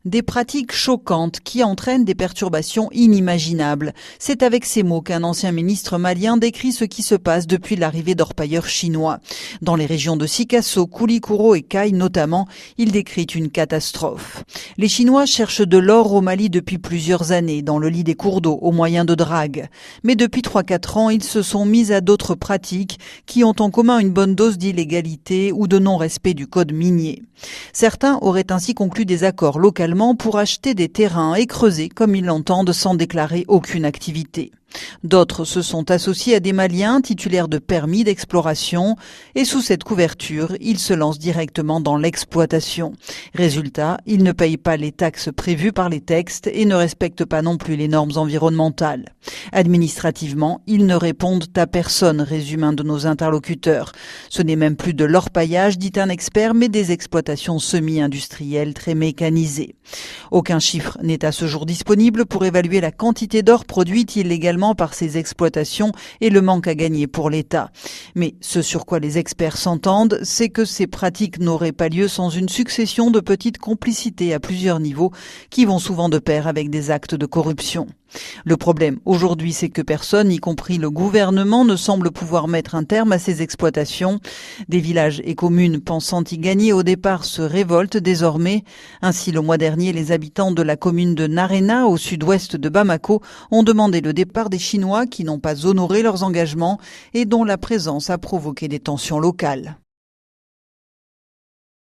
Des pratiques choquantes qui entraînent des perturbations inimaginables. C'est avec ces mots qu'un ancien ministre malien décrit ce qui se passe depuis l'arrivée d'orpailleurs chinois. Dans les régions de Sikasso, Koulikoro et Kai notamment, il décrit une catastrophe. Les Chinois cherchent de l'or au Mali depuis plusieurs années, dans le lit des cours d'eau, au moyen de dragues. Mais depuis 3-4 ans, ils se sont mis à d'autres pratiques qui ont en commun une bonne dose d'illégalité ou de non-respect du code minier. Certains auraient ainsi conclu des accords localement pour acheter des terrains et creuser comme ils l'entendent sans déclarer aucune activité. D'autres se sont associés à des Maliens titulaires de permis d'exploration et sous cette couverture, ils se lancent directement dans l'exploitation. Résultat, ils ne payent pas les taxes prévues par les textes et ne respectent pas non plus les normes environnementales. Administrativement, ils ne répondent à personne, résume un de nos interlocuteurs. Ce n'est même plus de l'orpaillage, dit un expert, mais des exploitations semi-industrielles très mécanisées. Aucun chiffre n'est à ce jour disponible pour évaluer la quantité d'or produite illégalement par ces exploitations et le manque à gagner pour l'État. Mais ce sur quoi les experts s'entendent, c'est que ces pratiques n'auraient pas lieu sans une succession de petites complicités à plusieurs niveaux qui vont souvent de pair avec des actes de corruption. Le problème aujourd'hui, c'est que personne, y compris le gouvernement, ne semble pouvoir mettre un terme à ces exploitations. Des villages et communes pensant y gagner au départ se révoltent désormais. Ainsi, le mois dernier, les habitants de la commune de Narena, au sud-ouest de Bamako, ont demandé le départ des Chinois qui n'ont pas honoré leurs engagements et dont la présence a provoqué des tensions locales.